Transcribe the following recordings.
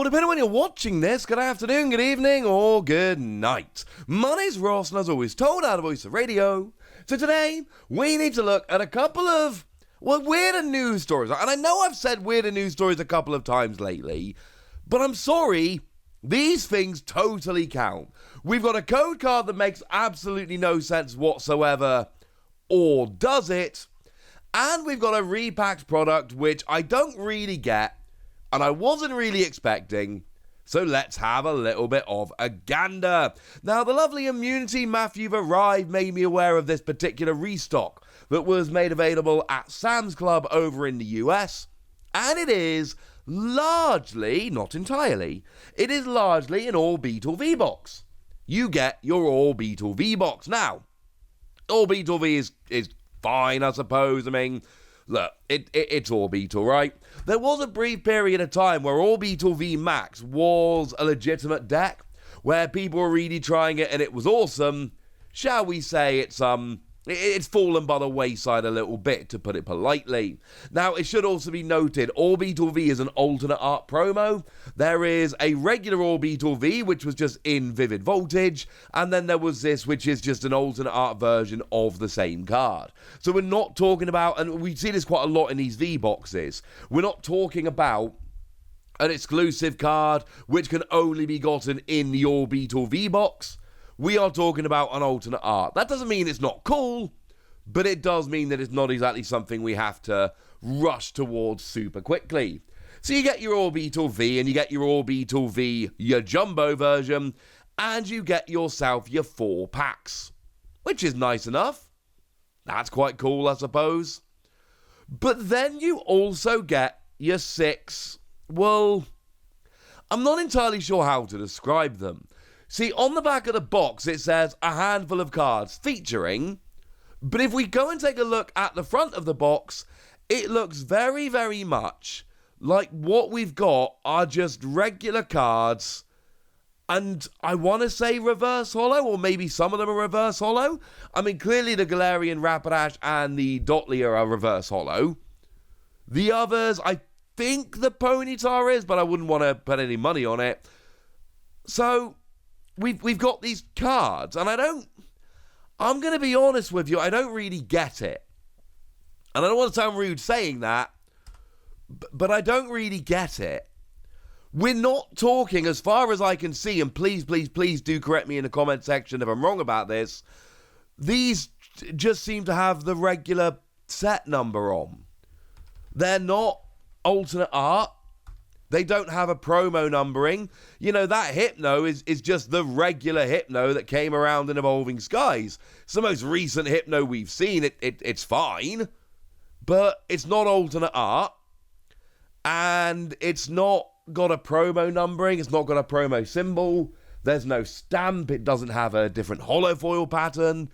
Well, depending on when you're watching this, good afternoon, good evening, or good night. My name's Ross, and as always, told out of Voice of Radio. So today, we need to look at a couple of, weirder news stories. And I know I've said weirder news stories a couple of times lately, but I'm sorry, these things totally count. We've got a code card that makes absolutely no sense whatsoever, or does it? And we've got a repacked product, which I don't really get, and I wasn't really expecting, so let's have a little bit of a gander. Now, the lovely Immunity Math You've Arrived made me aware of this particular restock that was made available at Sam's Club over in the US, and it is largely, not entirely, it is largely an Orbeetle V box. You get your Orbeetle V box. Now, Orbeetle V is fine, I suppose. I mean, look, it's Orbeetle, right? There was a brief period of time where Orbeetle V Max was a legitimate deck, where people were really trying it and it was awesome. Shall we say it's fallen by the wayside a little bit, to put it politely. Now, it should also be noted, Orbeetle V is an alternate art promo. There is a regular Orbeetle V, which was just in Vivid Voltage, and then there was this, which is just an alternate art version of the same card. So we're not talking about, and we see this quite a lot in these V boxes, we're not talking about an exclusive card which can only be gotten in the Orbeetle V box. We are talking about an alternate art. That doesn't mean it's not cool, but it does mean that it's not exactly something we have to rush towards super quickly. So you get your Orbeetle V, and you get your Orbeetle V, your jumbo version, and you get yourself your 4 packs, which is nice enough. That's quite cool, I suppose. But then you also get your 6, well, I'm not entirely sure how to describe them. See, on the back of the box, it says a handful of cards featuring, but if we go and take a look at the front of the box, it looks very, very much like what we've got are just regular cards, and I want to say reverse holo, or maybe some of them are reverse holo. I mean, clearly the Galarian Rapidash and the Dotlia are reverse holo. The others, I think the Ponyta is, but I wouldn't want to put any money on it. So We've got these cards, and I'm going to be honest with you, I don't really get it. And I don't want to sound rude saying that, but I don't really get it. We're not talking, as far as I can see, and please do correct me in the comment section if I'm wrong about this, these just seem to have the regular set number on. They're not alternate art. They don't have a promo numbering. You know, that Hypno is just the regular Hypno that came around in Evolving Skies. It's the most recent Hypno we've seen. It's fine, but it's not alternate art, and it's not got a promo numbering. It's not got a promo symbol. There's no stamp. It doesn't have a different holofoil pattern.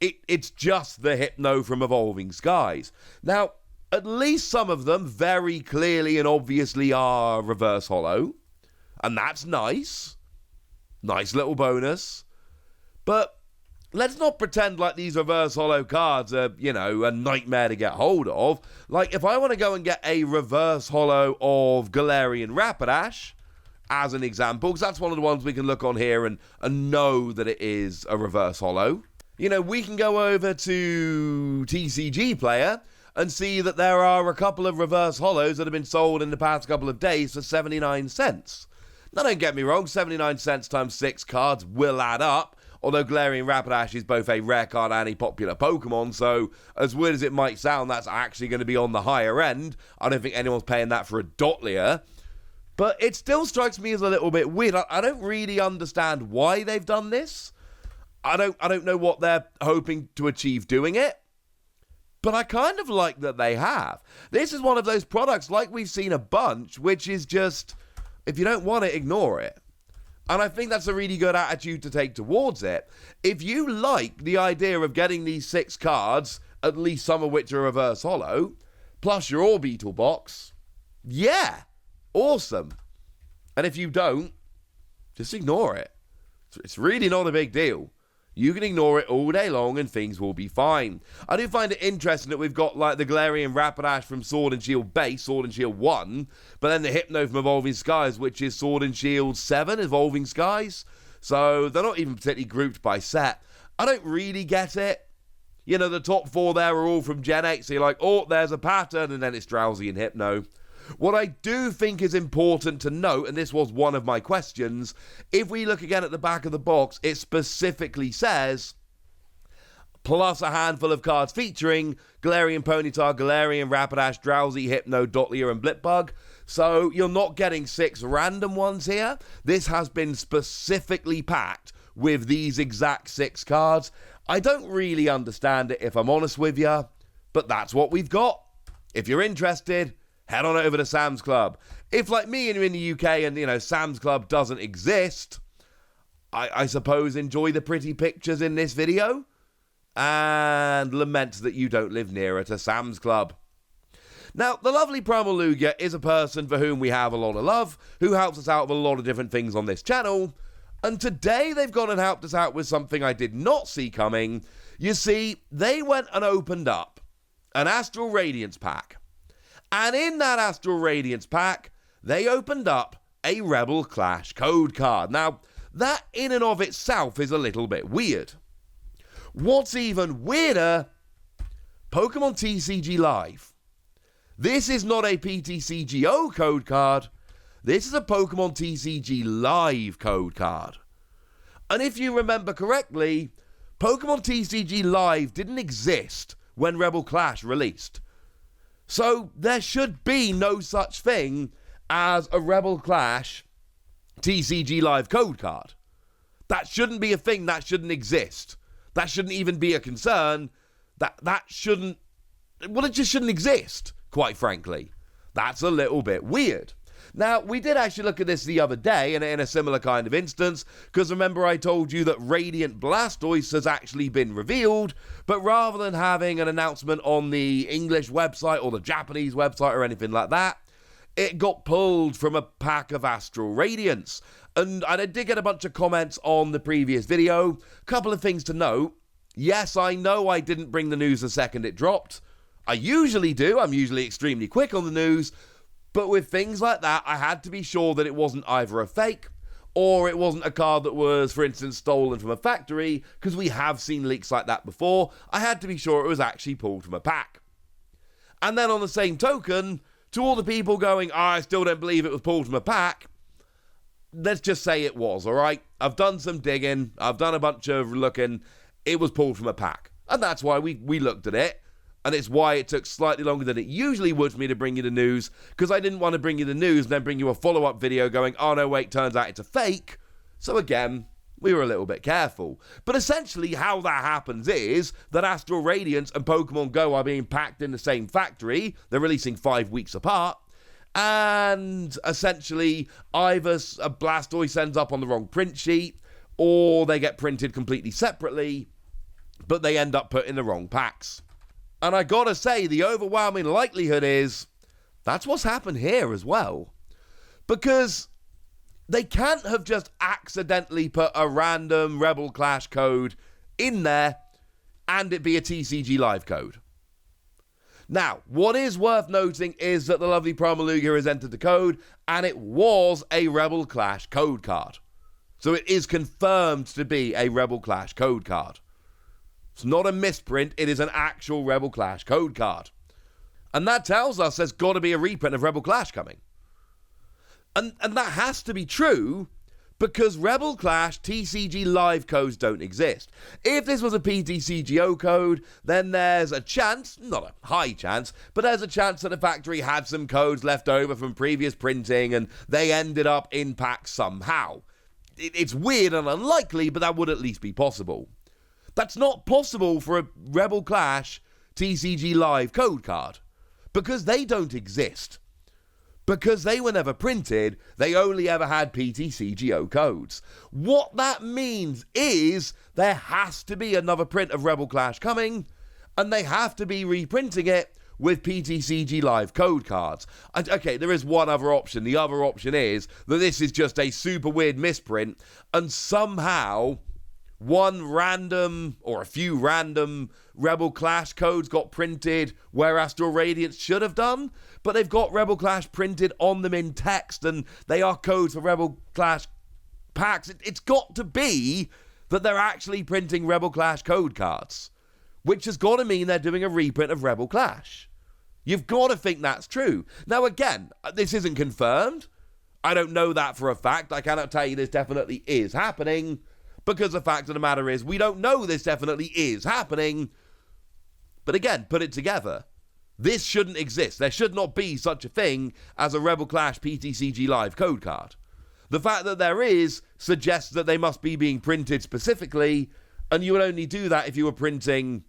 It's just the Hypno from Evolving Skies. Now, at least some of them very clearly and obviously are reverse holo, and that's nice. Nice little bonus. But let's not pretend like these reverse holo cards are, a nightmare to get hold of. Like, if I want to go and get a reverse holo of Galarian Rapidash, as an example, because that's one of the ones we can look on here and know that it is a reverse holo. We can go over to TCG Player and see that there are a couple of reverse holos that have been sold in the past couple of days for 79 cents. Now, don't get me wrong, 79 cents times 6 cards will add up, although Galarian Rapidash is both a rare card and a popular Pokemon, so as weird as it might sound, that's actually going to be on the higher end. I don't think anyone's paying that for a Dotlia, but it still strikes me as a little bit weird. I don't really understand why they've done this. I don't know what they're hoping to achieve doing it. But I kind of like that they have. This is one of those products, like we've seen a bunch, which is just, if you don't want it, ignore it. And I think that's a really good attitude to take towards it. If you like the idea of getting these 6 cards, at least some of which are reverse holo, plus your Orbeetle box, yeah, awesome. And if you don't, just ignore it. It's really not a big deal. You can ignore it all day long and things will be fine. I do find it interesting that we've got like the Galarian Rapidash from Sword and Shield base, Sword and Shield 1, but then the Hypno from Evolving Skies, which is Sword and Shield 7, Evolving Skies. So they're not even particularly grouped by set. I don't really get it. You know, the top 4 there are all from Gen 8, so you're like, oh, there's a pattern, and then it's Drowsy and Hypno. What I do think is important to note, and this was one of my questions, if we look again at the back of the box, it specifically says, plus a handful of cards featuring Galarian Ponyta, Galarian Rapidash, Drowsy, Hypno, Dotlia, and Blipbug. So you're not getting 6 random ones here. This has been specifically packed with these exact 6 cards. I don't really understand it, if I'm honest with you, but that's what we've got. If you're interested, head on over to Sam's Club. If, like me, and you're in the UK and, you know, Sam's Club doesn't exist, I suppose enjoy the pretty pictures in this video and lament that you don't live nearer to Sam's Club. Now, the lovely Primal Lugia is a person for whom we have a lot of love, who helps us out with a lot of different things on this channel, and today they've gone and helped us out with something I did not see coming. You see, they went and opened up an Astral Radiance pack. And in that Astral Radiance pack, they opened up a Rebel Clash code card. Now, that in and of itself is a little bit weird. What's even weirder, Pokemon TCG Live. This is not a PTCGO code card. This is a Pokemon TCG Live code card. And if you remember correctly, Pokemon TCG Live didn't exist when Rebel Clash released. So there should be no such thing as a Rebel Clash TCG Live code card. That shouldn't be a thing. That shouldn't exist. That shouldn't even be a concern. That shouldn't... Well, it just shouldn't exist, quite frankly. That's a little bit weird. Now, we did actually look at this the other day in a similar kind of instance, because remember I told you that Radiant Blastoise has actually been revealed, but rather than having an announcement on the English website or the Japanese website or anything like that, it got pulled from a pack of Astral Radiance. And I did get a bunch of comments on the previous video. A couple of things to note. Yes, I know I didn't bring the news the second it dropped. I usually do. I'm usually extremely quick on the news. But with things like that, I had to be sure that it wasn't either a fake or it wasn't a card that was, for instance, stolen from a factory, because we have seen leaks like that before. I had to be sure it was actually pulled from a pack. And then on the same token, to all the people going, I still don't believe it was pulled from a pack, let's just say it was, all right? I've done some digging. I've done a bunch of looking. It was pulled from a pack. And that's why we looked at it. And it's why it took slightly longer than it usually would for me to bring you the news, because I didn't want to bring you the news and then bring you a follow-up video going, oh no, wait, turns out it's a fake. So again, we were a little bit careful. But essentially how that happens is that Astral Radiance and Pokemon Go are being packed in the same factory. They're releasing 5 weeks apart. And essentially either a Blastoise ends up on the wrong print sheet, or they get printed completely separately, but they end up put in the wrong packs. And I gotta say, the overwhelming likelihood is that's what's happened here as well. Because they can't have just accidentally put a random Rebel Clash code in there and it be a TCG Live code. Now, what is worth noting is that the lovely Primal Lugia has entered the code, and it was a Rebel Clash code card. So it is confirmed to be a Rebel Clash code card. It's not a misprint, it is an actual Rebel Clash code card. And that tells us there's got to be a reprint of Rebel Clash coming. And that has to be true, because Rebel Clash TCG Live codes don't exist. If this was a PTCGO code, then there's a chance, not a high chance, but there's a chance that the factory had some codes left over from previous printing and they ended up in packs somehow. It's weird and unlikely, but that would at least be possible. That's not possible for a Rebel Clash TCG Live code card, because they don't exist. Because they were never printed, they only ever had PTCGO codes. What that means is there has to be another print of Rebel Clash coming, and they have to be reprinting it with PTCG Live code cards. Okay, there is one other option. The other option is that this is just a super weird misprint, and somehow one random or a few random Rebel Clash codes got printed where Astral Radiance should have done, but they've got Rebel Clash printed on them in text, and they are codes for Rebel Clash packs. It's got to be that they're actually printing Rebel Clash code cards, which has got to mean they're doing a reprint of Rebel Clash. You've got to think that's true. Now, again, this isn't confirmed. I don't know that for a fact. I cannot tell you this definitely is happening, because the fact of the matter is we don't know this definitely is happening. But again, put it together. This shouldn't exist. There should not be such a thing as a Rebel Clash PTCG Live code card. The fact that there is suggests that they must be being printed specifically, and you would only do that if you were printing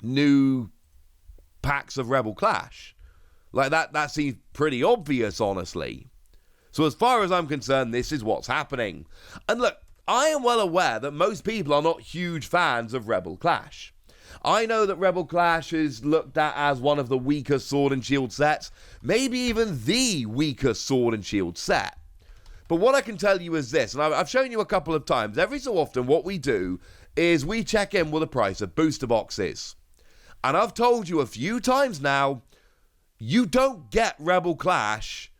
new packs of Rebel Clash. Like that seems pretty obvious, honestly. So as far as I'm concerned, this is what's happening. And look, I am well aware that most people are not huge fans of Rebel Clash. I know that Rebel Clash is looked at as one of the weakest Sword and Shield sets, maybe even the weakest Sword and Shield set. But what I can tell you is this, and I've shown you a couple of times, every so often what we do is we check in with the price of booster boxes. And I've told you a few times now, you don't get Rebel Clash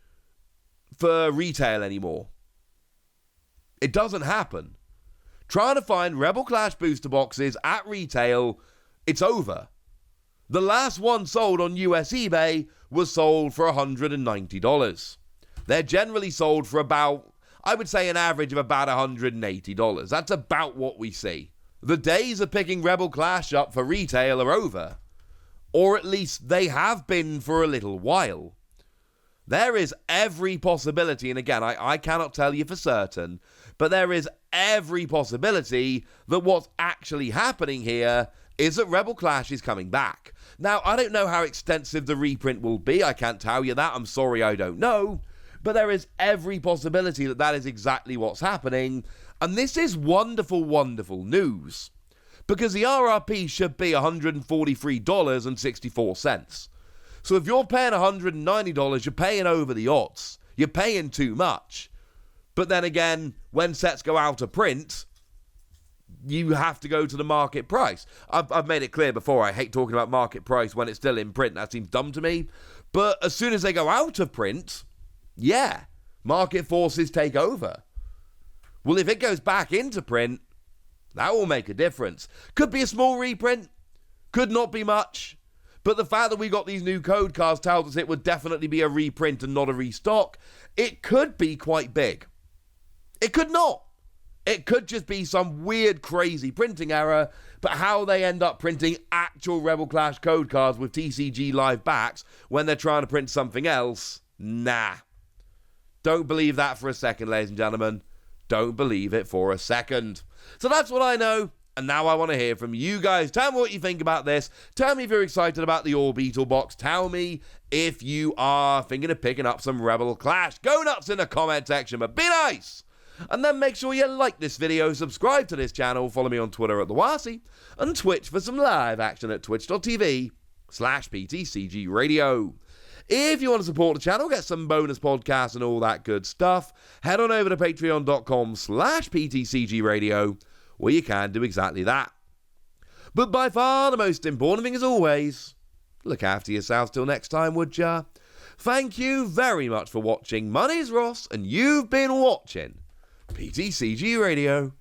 for retail anymore. It doesn't happen. Trying to find Rebel Clash booster boxes at retail, it's over. The last one sold on US eBay was sold for $190. They're generally sold for about, I would say, an average of about $180. That's about what we see. The days of picking Rebel Clash up for retail are over. Or at least they have been for a little while. There is every possibility, and again, I cannot tell you for certain, but there is every possibility that what's actually happening here is that Rebel Clash is coming back. Now, I don't know how extensive the reprint will be. I can't tell you that. I'm sorry, I don't know. But there is every possibility that that is exactly what's happening. And this is wonderful, wonderful news. Because the RRP should be $143.64. So if you're paying $190, you're paying over the odds. You're paying too much. But then again, when sets go out of print, you have to go to the market price. I've made it clear before, I hate talking about market price when it's still in print. That seems dumb to me. But as soon as they go out of print, yeah, market forces take over. Well, if it goes back into print, that will make a difference. Could be a small reprint, could not be much. But the fact that we got these new code cards tells us it would definitely be a reprint and not a restock. It could be quite big. It could not. It could just be some weird, crazy printing error, but how they end up printing actual Rebel Clash code cards with TCG live backs when they're trying to print something else, nah. Don't believe that for a second, ladies and gentlemen. Don't believe it for a second. So that's what I know. And now I want to hear from you guys. Tell me what you think about this. Tell me if you're excited about the Orbeetle box. Tell me if you are thinking of picking up some Rebel Clash. Go nuts in the comment section, but be nice. And then make sure you like this video, subscribe to this channel, follow me on Twitter at TheWasi, and Twitch for some live action at twitch.tv/PTCG Radio. If you want to support the channel, get some bonus podcasts and all that good stuff, head on over to patreon.com/PTCG Radio, where you can do exactly that. But by far the most important thing, as always, look after yourselves till next time, would ya? Thank you very much for watching. My name's Ross, and you've been watching PTCG Radio.